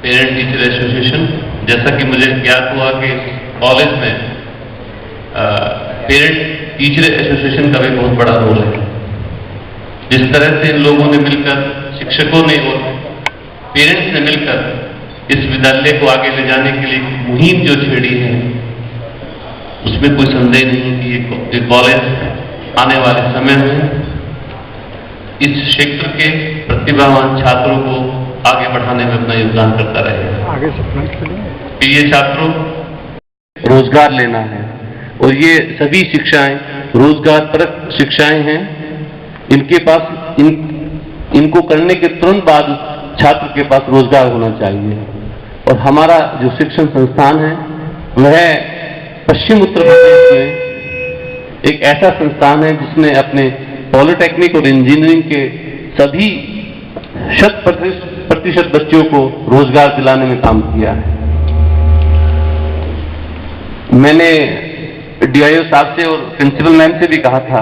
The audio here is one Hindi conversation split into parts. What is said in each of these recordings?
पेरेंट टीचर एसोसिएशन, जैसा कि मुझे ज्ञात हुआ कि कॉलेज में पेरेंट टीचर एसोसिएशन का भी बहुत बड़ा रोल है। जिस तरह से इन लोगों ने मिलकर, शिक्षकों ने और पेरेंट्स ने मिलकर इस विद्यालय को आगे ले जाने के लिए मुहिम जो छेड़ी है, उसमें कोई संदेह नहीं कि ये कॉलेज आने वाले समय में इस क्षेत्र के प्रतिभावान छात्रों को आगे बढ़ाने में अपना योगदान करता रहेगा। आगे से ये छात्रों रोजगार लेना है और ये सभी शिक्षाएं रोजगारपरक शिक्षाएं हैं। इनके पास इनको करने के तुरंत बाद छात्र के पास रोजगार होना चाहिए। और हमारा जो शिक्षण संस्थान है वह पश्चिम उत्तर प्रदेश में एक ऐसा संस्थान है जिसने अपने पॉलिटेक्निक और इंजीनियरिंग के सभी 100% बच्चों को रोजगार दिलाने में काम किया है। मैंने डीआईओ साहब से और प्रिंसिपल मैम से भी कहा था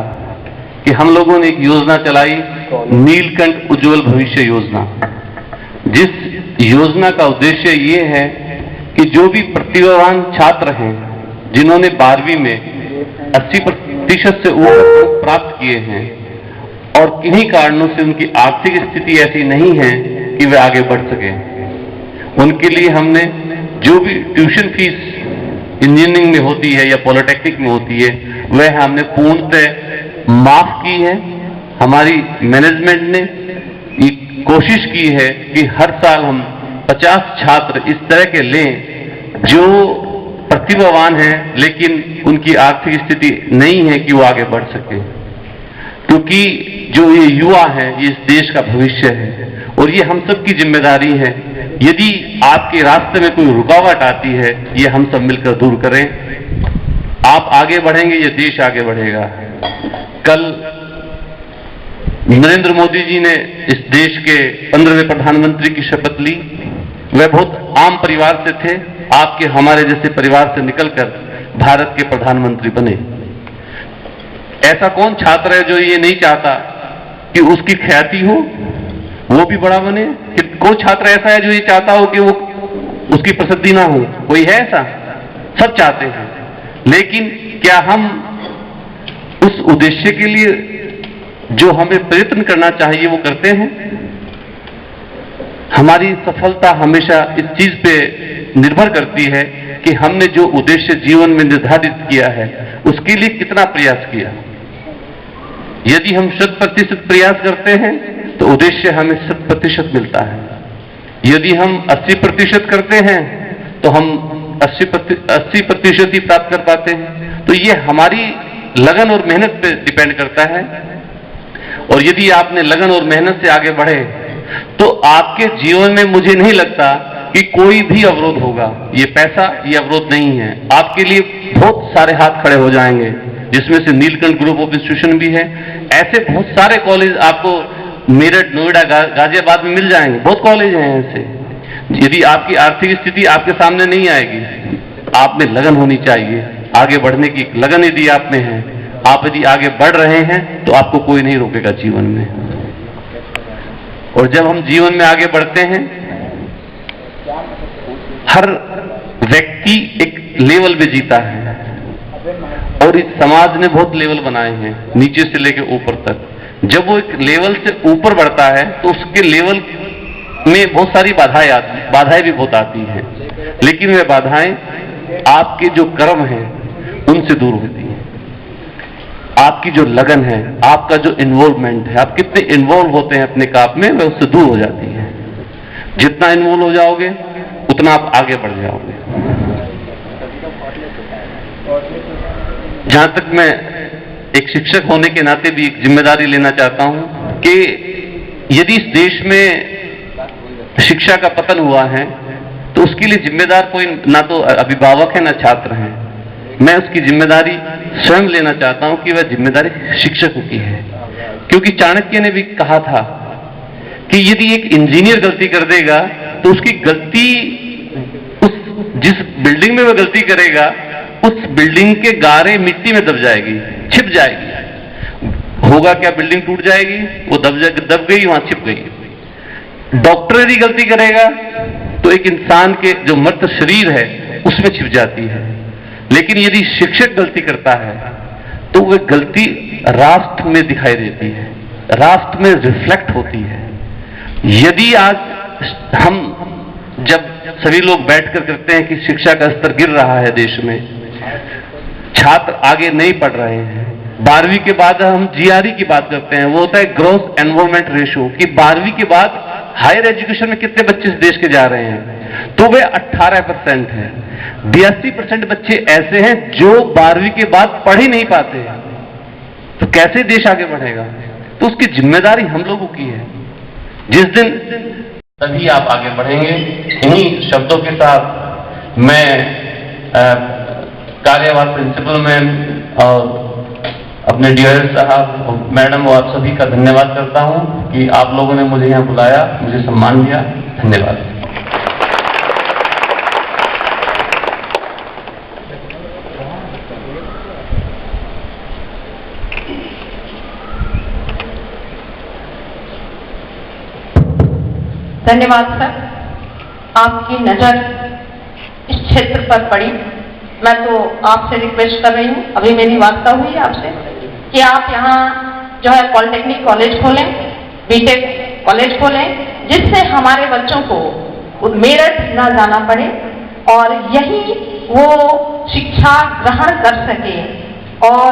कि हम लोगों ने एक योजना चलाई, नीलकंठ उज्जवल भविष्य योजना। जिस योजना का उद्देश्य ये है कि जो भी प्रतिभावान छात्र हैं जिन्होंने 12वीं में 80% से ऊपर प्राप्त किए हैं और किन्हीं कारणों से उनकी आर्थिक स्थिति ऐसी नहीं है कि वे आगे बढ़ सके, उनके लिए हमने जो भी ट्यूशन फीस इंजीनियरिंग में होती है या पॉलिटेक्निक में होती है वह हमने पूर्णतः माफ की है। हमारी मैनेजमेंट ने ये कोशिश की है कि हर साल हम 50 छात्र इस तरह के लें जो प्रतिभावान हैं लेकिन उनकी आर्थिक स्थिति नहीं है कि वो आगे बढ़ सके, क्योंकि जो ये युवा है ये इस देश का भविष्य है और ये हम सब की जिम्मेदारी है। यदि आपके रास्ते में कोई रुकावट आती है ये हम सब मिलकर दूर करें। आप आगे बढ़ेंगे, ये देश आगे बढ़ेगा। कल नरेंद्र मोदी जी ने इस देश के 15वें प्रधानमंत्री की शपथ ली। वह बहुत आम परिवार से थे, आपके हमारे जैसे परिवार से निकलकर भारत के प्रधानमंत्री बने। ऐसा कौन छात्र है जो ये नहीं चाहता कि उसकी ख्याति हो, वो भी बड़ा बने? कि कोई छात्र ऐसा है जो ये चाहता हो कि वो उसकी प्रसिद्धि ना हो? कोई है ऐसा? सब चाहते हैं, लेकिन क्या हम उस उद्देश्य के लिए जो हमें प्रयत्न करना चाहिए वो करते हैं? हमारी सफलता हमेशा इस चीज पे निर्भर करती है कि हमने जो उद्देश्य जीवन में निर्धारित किया है उसके लिए कितना प्रयास किया। यदि हम 100% प्रयास करते हैं तो उद्देश्य हमें 100% मिलता है। यदि हम 80% करते हैं तो हम 80% ही प्राप्त कर पाते हैं। तो ये हमारी लगन और मेहनत पे डिपेंड करता है। और यदि आपने लगन और मेहनत से आगे बढ़े तो आपके जीवन में मुझे नहीं लगता कि कोई भी अवरोध होगा। ये पैसा ये अवरोध नहीं है। आपके लिए बहुत सारे हाथ खड़े हो जाएंगे, जिसमें से नीलकंठ ग्रुप ऑफ इंस्टीट्यूशन भी है। ऐसे बहुत सारे कॉलेज आपको मेरठ, नोएडा, गाजियाबाद में मिल जाएंगे। बहुत कॉलेज हैं ऐसे। यदि आपकी आर्थिक स्थिति आपके सामने नहीं आएगी, आप में लगन होनी चाहिए। आगे बढ़ने की लगन यदि आप में है, आप यदि आगे बढ़ रहे हैं तो आपको कोई नहीं रोकेगा जीवन में। और जब हम जीवन में आगे बढ़ते हैं, हर व्यक्ति एक लेवल पे जीता है और इस समाज ने बहुत लेवल बनाए हैं नीचे से लेकर ऊपर तक। जब वो एक लेवल से ऊपर बढ़ता है तो उसके लेवल में बहुत सारी बाधाएं भी बहुत आती हैं, लेकिन वे बाधाएं आपके जो कर्म हैं उनसे दूर होती हैं। आपकी जो लगन है, आपका जो इन्वॉल्वमेंट है, आप कितने इन्वॉल्व होते हैं अपने काम में, वह उससे दूर हो जाती है। जितना इन्वॉल्व हो जाओगे उतना आप आगे बढ़ जाओगे। जहां तक मैं एक शिक्षक होने के नाते भी एक जिम्मेदारी लेना चाहता हूं कि यदि इस देश में शिक्षा का पतन हुआ है तो उसके लिए जिम्मेदार कोई ना तो अभिभावक है ना छात्र हैं। मैं उसकी जिम्मेदारी स्वयं लेना चाहता हूं कि वह जिम्मेदारी शिक्षकों की है। क्योंकि चाणक्य ने भी कहा था कि यदि एक इंजीनियर गलती कर देगा तो उसकी गलती जिस बिल्डिंग में वह गलती करेगा उस बिल्डिंग के गारे मिट्टी में दब जाएगी, छिप जाएगी। होगा क्या? बिल्डिंग टूट जाएगी, वो दब गई, वहां छिप गई। डॉक्टर यदि गलती करेगा तो एक इंसान के जो मृत शरीर है उसमें छिप जाती है। लेकिन यदि शिक्षक गलती करता है तो वह गलती राष्ट्र में दिखाई देती है, राष्ट्र में रिफ्लेक्ट होती है। यदि आज हम जब सभी लोग बैठकर कहते हैं कि शिक्षा का स्तर गिर रहा है देश में, छात्र आगे नहीं पढ़ रहे हैं, 12वीं के बाद हम जीआरई की बात करते हैं, वो होता है ग्रोस एनरोलमेंट रेशियो, कि 12वीं के बाद हायर एजुकेशन में कितने बच्चे इस देश के जा रहे हैं, तो वे 18% है। 82% बच्चे ऐसे हैं जो 12वीं के बाद पढ़ ही नहीं पाते, तो कैसे देश आगे बढ़ेगा? तो उसकी जिम्मेदारी हम लोगों की है। जिस दिन तभी आप आगे बढ़ेंगे। इन्हीं शब्दों के साथ मैं कार्यवाहक प्रिंसिपल मैम और अपने डीआर साहब, मैडम और आप सभी का धन्यवाद करता हूं कि आप लोगों ने मुझे यहां बुलाया, मुझे सम्मान दिया। धन्यवाद। धन्यवाद सर, आपकी नजर इस क्षेत्र पर पड़ी। मैं तो आपसे रिक्वेस्ट कर रही हूँ, अभी मेरी वार्ता हुई है आपसे, कि आप यहाँ जो है पॉलिटेक्निक कॉलेज खोलें, बीटेक कॉलेज खोलें, जिससे हमारे बच्चों को मेरठ न जाना पड़े और यही वो शिक्षा ग्रहण कर सके और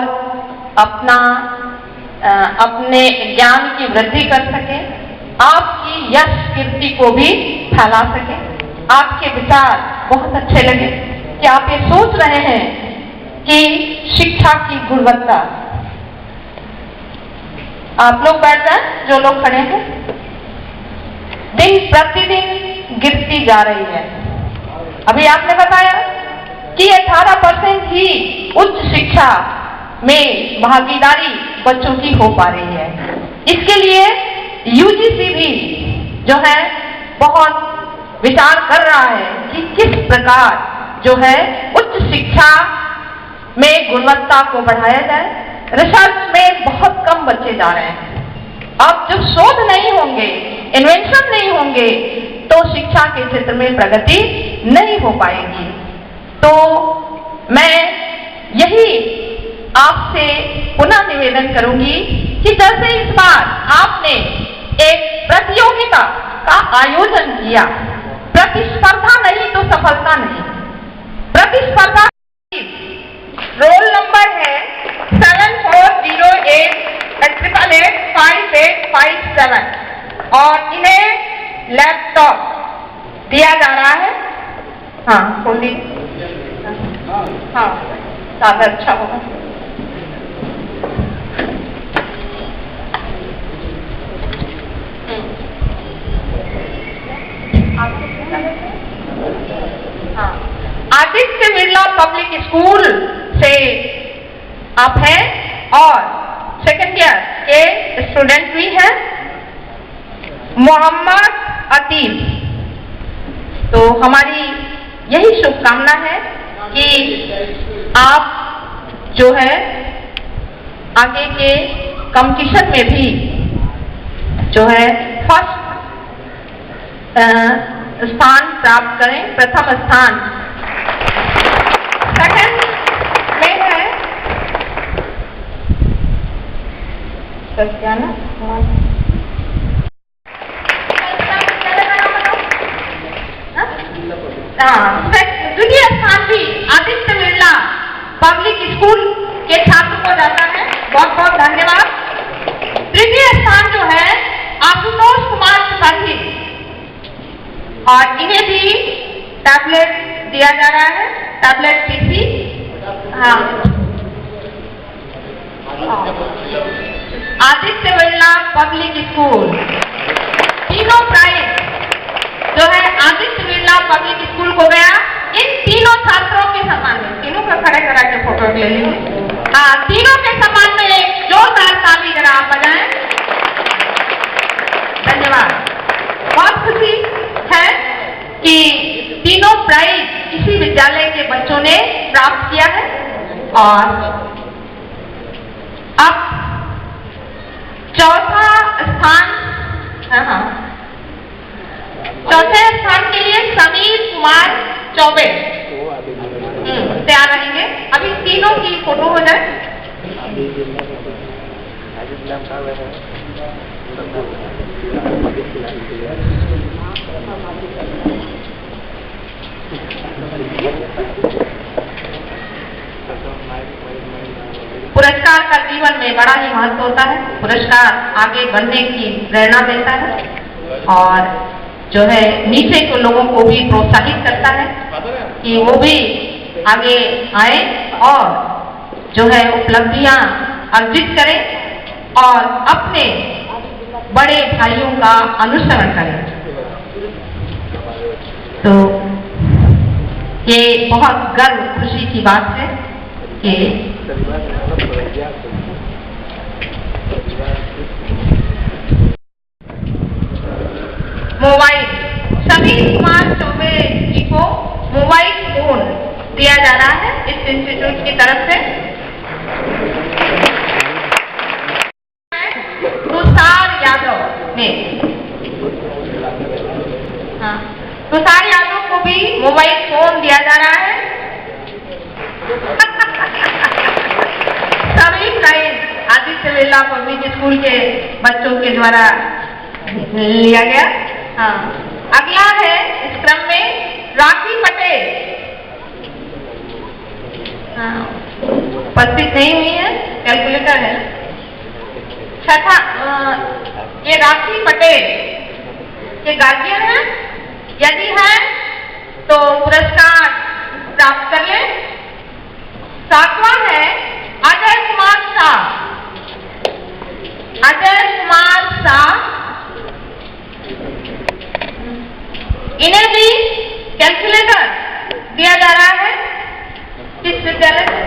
अपने ज्ञान की वृद्धि कर सके, आपकी यश कीर्ति को भी फैला सके। आपके विचार बहुत अच्छे लगे कि आप ये सोच रहे हैं कि शिक्षा की गुणवत्ता, आप लोग बैठ जाएं जो लोग खड़े हैं, दिन प्रतिदिन गिरती जा रही है। अभी आपने बताया कि 18% ही उच्च शिक्षा में भागीदारी बच्चों की हो पा रही है। इसके लिए यूजीसी भी जो है बहुत विचार कर रहा है कि किस प्रकार जो है उच्च शिक्षा में गुणवत्ता को बढ़ाया जाए। रिसर्च में बहुत कम बच्चे जा रहे हैं। अब जब शोध नहीं होंगे, इन्वेंशन नहीं होंगे, तो शिक्षा के क्षेत्र में प्रगति नहीं हो पाएगी। तो मैं यही आपसे पुनः निवेदन करूंगी कि जैसे इस बार आपने एक प्रतियोगिता का आयोजन किया, प्रतिस्पर्धा नहीं तो सफलता नहीं, प्रतिस्पर्धा। रोल नंबर है 7408885857 और इन्हें लैपटॉप दिया जा रहा है। हाँ खोलिए, हाँ ज्यादा अच्छा होगा। हाँ, आदित्य बिरला पब्लिक स्कूल से आप हैं और सेकेंड ईयर के स्टूडेंट भी हैं, मोहम्मद अतीब। तो हमारी यही शुभकामना है कि आप जो है आगे के कंपटीशन में भी जो है फर्स्ट स्थान प्राप्त करें, प्रथम स्थान। सेकंड में है सत्याना, द्वितीय स्थान भी आदित्य बिरला पब्लिक स्कूल के छात्र को जाता है। बहुत बहुत धन्यवाद। तृतीय स्थान जो है आशुतोष कुमार त्रिपाठी और इन्हें भी टैबलेट दिया जा रहा है, टैबलेट पीसी। हाँ, आदित्य बिरला पब्लिक स्कूल तीनों प्राइज जो है आदित्य बिरला पब्लिक स्कूल को गया। इन तीनों छात्रों के सम्मान में, तीनों का खड़े करा के फोटो ले लीजिए। हाँ, तीनों के सम्मान में एक जोरदार ताली जरा आप बजाएं। धन्यवाद। बहुत खुशी है कि तीनों प्राइज इसी विद्यालय के बच्चों ने प्राप्त किया है और अब चौथा स्थान, चौथे स्थान के लिए समीर कुमार चौबे तैयार रहेंगे। अभी तीनों की फोटो हो जाए। पुरस्कार का जीवन में बड़ा ही महत्व होता है। पुरस्कार आगे बढ़ने की प्रेरणा देता है और जो है नीचे के लोगों को भी प्रोत्साहित करता है कि वो भी आगे आए और जो है उपलब्धियां अर्जित करें और अपने बड़े भाइयों का अनुसरण करें। तो ये बहुत गर्व खुशी की बात है कि मोबाइल समीर कुमार चौबे जी को मोबाइल फोन दिया जा रहा है इस इंस्टीट्यूट की तरफ से। तुषार यादव ने, हाँ, तुषार यादव को भी मोबाइल फोन दिया जा रहा है। सभी prize Aditya Birla public school के बच्चों के द्वारा लिया गया। हाँ, अगला है इस क्रम में राखी पटेल। हाँ, उपस्थित नहीं हुई है, कैलकुलेटर है। छठा ये राखी पटेल ये गार्जियन है, यदि है तो पुरस्कार प्राप्त कर ले। सातवां है अजय कुमार शाह। अजय कुमार शाह, इन्हें भी कैलकुलेटर दिया जा रहा है किस विद्यालय से?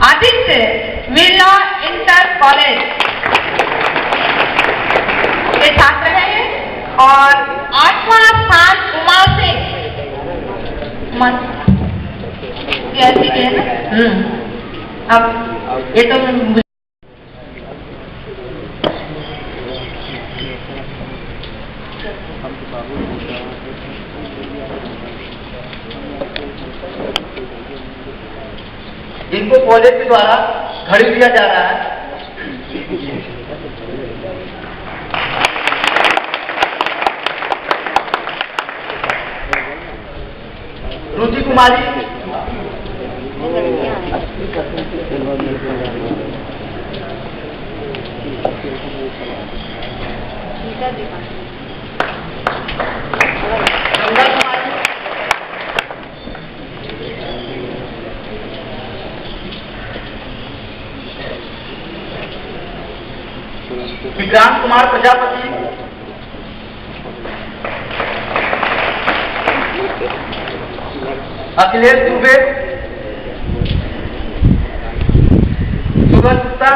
आदित्य बिरला इंटर कॉलेज के छात्र हैं और 8वां स्थान उमा सिंह है ना। अब ये तो इनको कॉलेज के द्वारा घड़ी दिया जा रहा है। रुचि कुमारी, विक्रांत कुमार प्रजापति, अखिलेश दुबे, सूरज गुप्ता,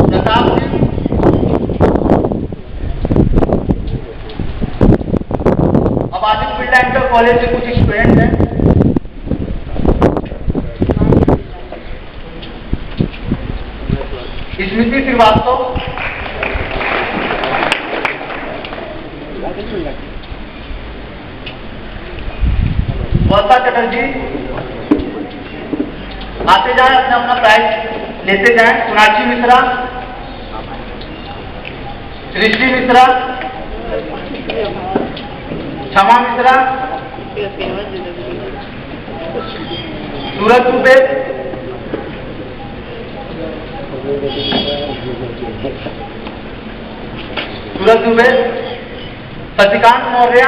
प्रताप सिंह, अब आदित्य बिरला इंटर कॉलेज के कुछ स्टूडेंट हैं। स्मृति श्रीवास्तव, वर्षा चटर्जी, आते जाए अपना अपना प्राइज लेते जाएं। सोनाक्षी मिश्रा, सृष्टि मिश्रा, क्षमा मिश्रा, सूरज दुबे, शशिकांत मौर्य,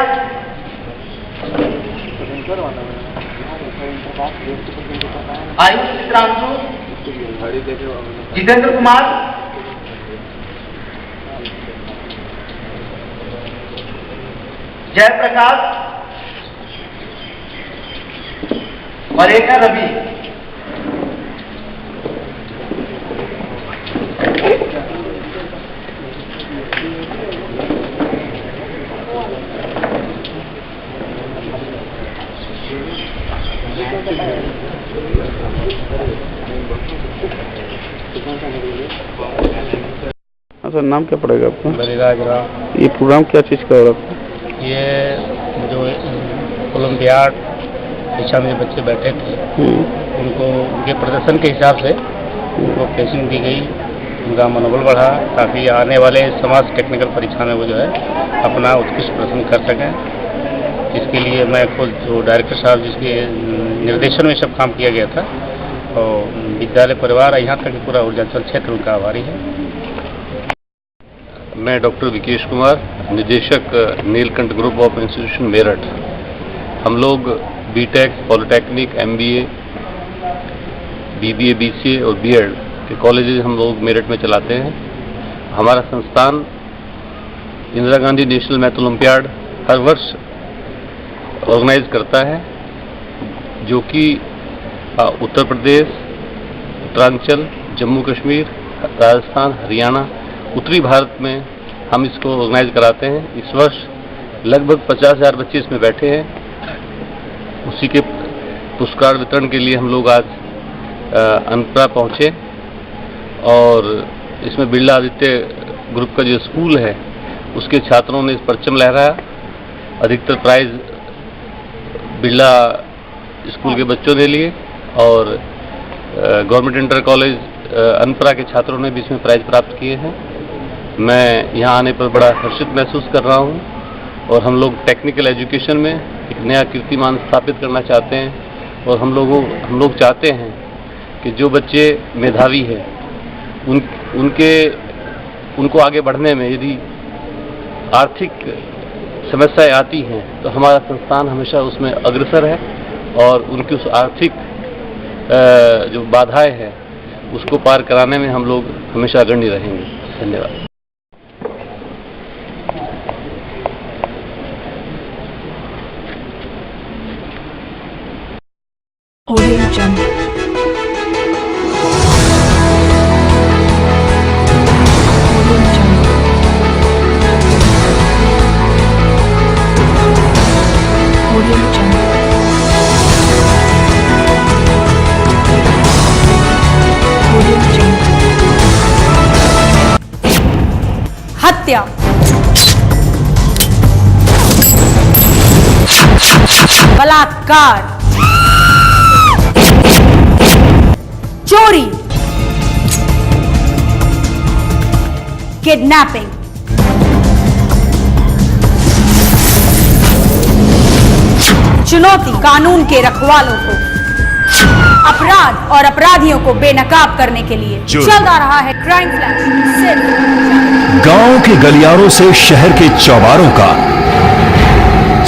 आयुष चित्रांशु, जितेंद्र कुमार, जयप्रकाश और एक है रवि। हाँ सर, नाम क्या पड़ेगा आपका? बलिराज राव। ये प्रोग्राम क्या चीज़ का हो रहा था? ये जो ओलंपियाड परीक्षा में बच्चे बैठे थे उनको उनके प्रदर्शन के हिसाब से उनको प्लेसिंग दी गई, उनका मनोबल बढ़ा ताकि आने वाले समाज टेक्निकल परीक्षा में वो जो है अपना उत्कृष्ट प्रदर्शन कर सकें। इसके लिए मैं खुद जो डायरेक्टर साहब जिसके निर्देशन में सब काम किया गया था और विद्यालय परिवार यहाँ तक पूरा ऊर्जांचल क्षेत्र उनका आभारी है। मैं डॉक्टर विकेश कुमार, निदेशक Neelkanth group of institution Meerut. हम लोग BTech, polytechnic, MBA, BBA, BCA और बीएड के कॉलेजेस हम लोग मेरठ में चलाते हैं। हमारा संस्थान Indira Gandhi national math olympiad हर वर्ष ऑर्गेनाइज करता है, जो कि उत्तर प्रदेश, उत्तरांचल, जम्मू कश्मीर, राजस्थान, हरियाणा, उत्तरी भारत में हम इसको ऑर्गेनाइज कराते हैं। इस वर्ष लगभग 50,000 बच्चे इसमें बैठे हैं। उसी के पुरस्कार वितरण के लिए हम लोग आज अनपरा पहुंचे और इसमें बिरला आदित्य ग्रुप का जो स्कूल है उसके छात्रों ने इस परचम लहराया। अधिकतर प्राइज बिरला स्कूल के बच्चों ने लिए और गवर्नमेंट इंटर कॉलेज अनपरा के छात्रों ने भी इसमें प्राइज प्राप्त किए हैं। मैं यहाँ आने पर बड़ा हर्षित महसूस कर रहा हूँ और हम लोग टेक्निकल एजुकेशन में एक नया कीर्तिमान स्थापित करना चाहते हैं और हम लोग चाहते हैं कि जो बच्चे मेधावी हैं उनको आगे बढ़ने में यदि आर्थिक समस्याएं आती हैं तो हमारा संस्थान हमेशा उसमें अग्रसर है और उनकी उस आर्थिक जो बाधाएं हैं उसको पार कराने में हम लोग हमेशा अग्रणी रहेंगे। धन्यवाद। Audio Jungle. Audio Jungle. Audio Jungle. हत्या, बलात्कार, चोरी, किडनैपिंग, चुनौती कानून के रखवालों को, अपराध और अपराधियों को बेनकाब करने के लिए चलता रहा है क्राइम फ्लैश। सिर्फ गांव के गलियारों से शहर के चौबारों का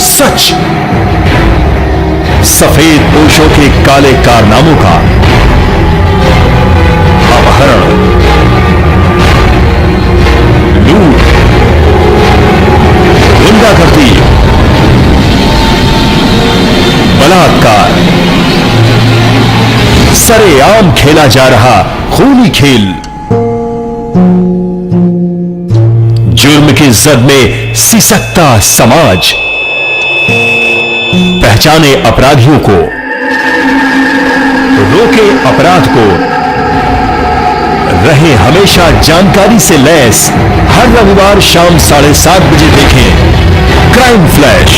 सच, सफेद पोशों के काले कारनामों का अपहरण, लूट, गुंडागर्दी, बलात्कार, सरेआम खेला जा रहा खूनी खेल। जुर्म की जद में सिसकता समाज पहचाने अपराधियों को, रोके अपराध को, रहे हमेशा जानकारी से लैस। हर रविवार शाम 7:30 बजे देखें क्राइम फ्लैश।